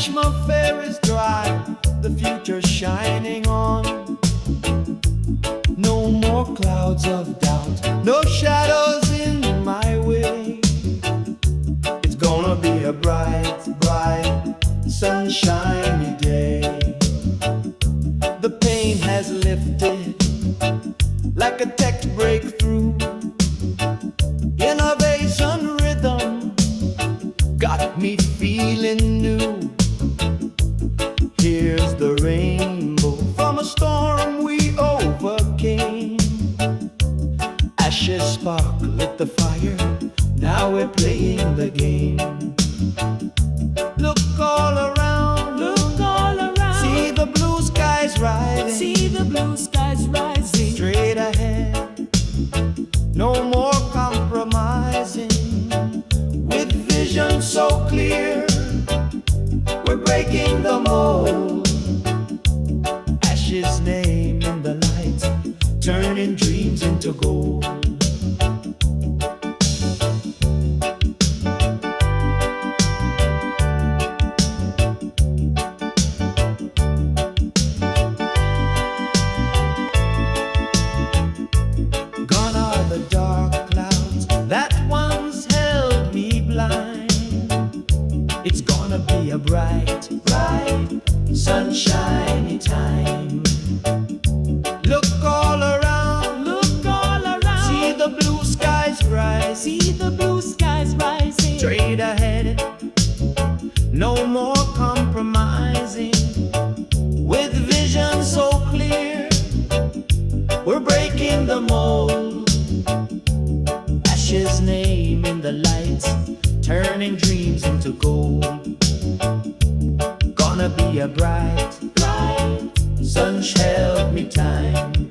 atmosphere is dry, the future's shining on. No more clouds of doubt, no shadows in my way. It's gonna be a bright, bright, sunshiny day. The pain has lifted like a tech breakthrough. Innovation rhythm got me feeling new. Here's the rainbow from a storm we overcame. Ashes spark lit the fire, now we're playing the game. Look all around, Look all around. see the blue skies rising, See the blue skies rising. straight ahead, no more compromising. With vision so clear, we're breaking the mold. Ashes name in the light, turning dreams into gold. Gone are the dark clouds that once held me blind. It's gonna be a bright, bright, sunshiny time. Look all around, Look all around. see the blue skies rise, See the blue skies rising. straight ahead, no more compromising. With vision so clear, we're breaking the mold. Ashes name in the lights, turning dreams into gold. Gonna be a bright, bright, sunshine me time.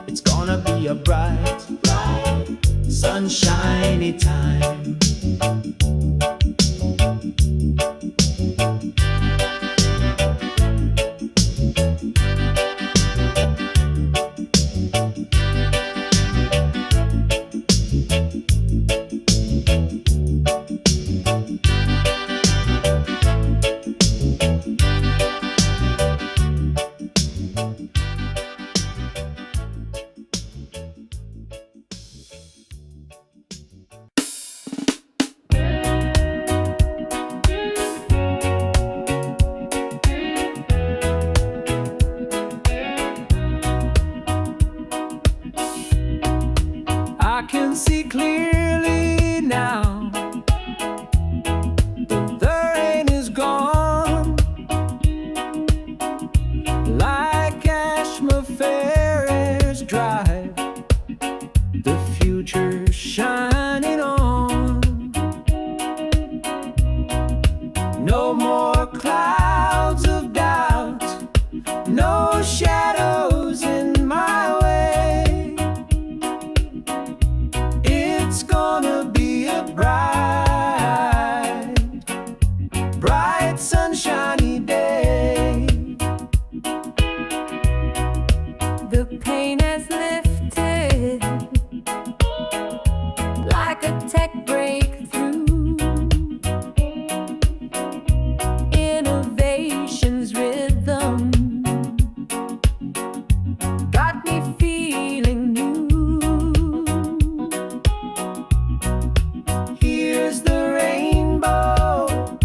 It's gonna be a bright, bright, sunshiny time. I can see clearly now. The rain is gone. Like Ashmafair's drive, the future shining on. No more clouds of doubt, no shadows in my way. It's gonna be a bright, bright, sunshiny day. The pain has lifted like a tech breakthrough. Innovation's rhythm got me feeling new. Here's the rainbow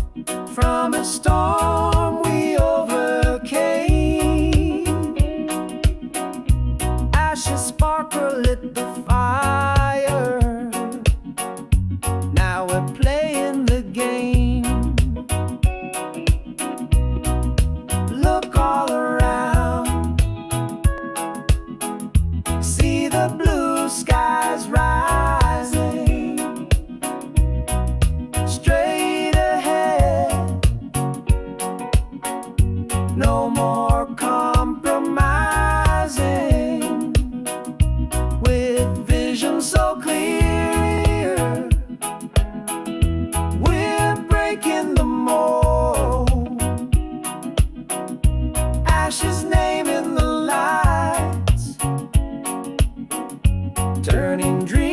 from a storm we overcame. Ashes sparkle lit the fire, now we're playing the game. Look all around, see the blue skies rising, straight ahead, no more compromising. With vision so clear, we're breaking the mold. Ashes name in the lights, turning dreams